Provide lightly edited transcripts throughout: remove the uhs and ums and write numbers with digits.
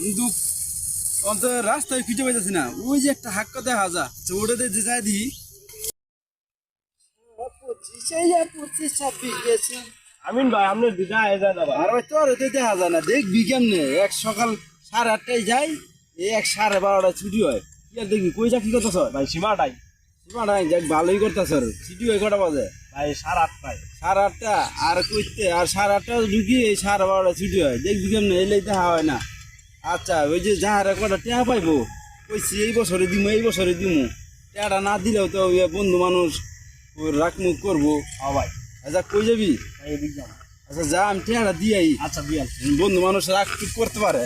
কিন্তু অন্তত রাস্তায় খুঁজে পাইতেছি না। ওই যে একটা হাক্কা দেখা যা ওটাতে যে যাই দিই 25-26 গেছে। আমিন ভাই আপনার দিদা আয় যায় না ভাই। আর ভাই তোর ওতে দেখা যায় না, দেখবি কেমনে? এক সকাল 8:30টায় যাই, এই 12:30টায় ছুটি হয়। কি আর দেখবি কই চাকরি করতেছ ভাই সীমাটাই সীমাটাই যাক ভালোই করতেছ। ছুটি হয় কটা বাজে? ভাই 8:30টায়। 8:30 আর কইতে আর 8:30 ঢুকি এই 12:30 ছুটি হয়, দেখবি কেমনে? এলেই দেখা হয় না। আচ্ছা ওই যে যাহারা কটা টেহা পাইবো কইছি এই বছরে দিমু এই বছরে দিমু, টেহাটা না দিলেও তো ওই বন্ধু মানুষ ওই রাখমুখ করবো। হ্যাঁ ভাই। আচ্ছা কই যাবি? ভাই এদিক যাও। আচ্ছা যা, আমি টেহাটা দিয়াই। আচ্ছা দিয়াল। বন্ধু মানুষ রাখ ঠিক করতে পারে।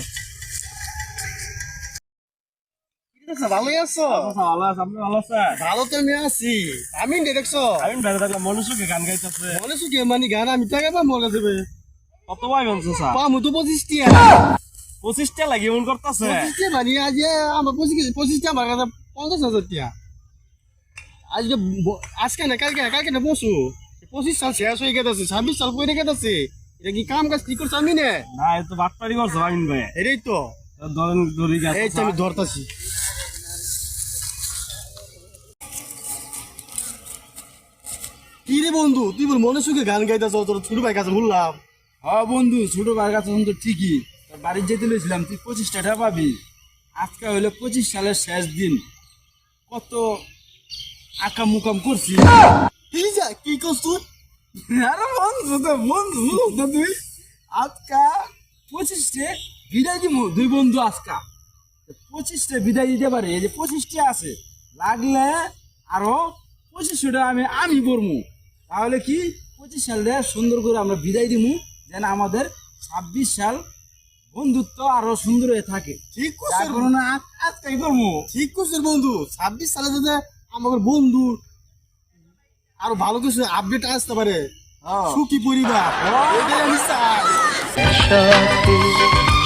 ভালোই আছো? ভালো আছে, আপনি ভালো আছেন? ভালো তো আমি আছি। আমি দেখছো আমিন ভাই দেখলাম মনুষ্যকে গান গাইতেছে। মনে সুখে মানে গান আমি টাকা পাবো মনে দেবে কত ভাই বলছো স্যার? পামু তো 25টিয়া 25টা লাগে এমন করতেছে। 25টিয়া মানে আজ আমার 25টা আমার কাছে 50,000 টিয়া। আজকে আজকে না কালকে না বসু 25 সাল শেষ হয়ে গেছে, 26 সাল পরে গেছে। এটা কি কাম কাজ কি করছে আমি না? না এ তো বাটপারি করছো আমিন ভাই। এটাই তো ধরেন ধরি গেছে। এই তো আমি ধরতাছি। কি রে বন্ধু, তুই বল মনে সুখে গান গাইতেছ, তোর ছোট ভাই কাছে বললাম। হ্যাঁ বন্ধু, ছোট ভাইয়ের কাছে তো ঠিকই, তোর বাড়ির যেতে লইছিলাম তুই 25 টাকা পাবি। আজকে হইলো 25 সালের শেষ দিন, কত আকাম মুকাম করছি। কি যা কি করছ তুই? আরে বন্ধু তো তুই আজকা 25টে বিদায় দিব। দুই বন্ধু আজকা 25টে বিদায় দিতে পারে। এই যে 25টে আছে, লাগলে আরো 2500টা আমি বলবো। তাহলে কি 25 সালটা সুন্দর করে আমরা বিদায় দিব, যেন আমাদের 26 সাল বন্ধুত্ব আরো সুন্দর হয়ে থাকে। ঠিক করছিস না আজকাই করবো। ঠিক করছিস বন্ধু, 26 সালে যদি আমাদের বন্ধু আরো ভালো কিছু আপডেট আসতে পারে, সুখী পরিবার, এটাই আমি চাই।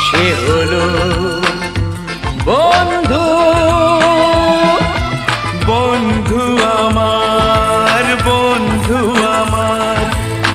সে হলো বন্ধু।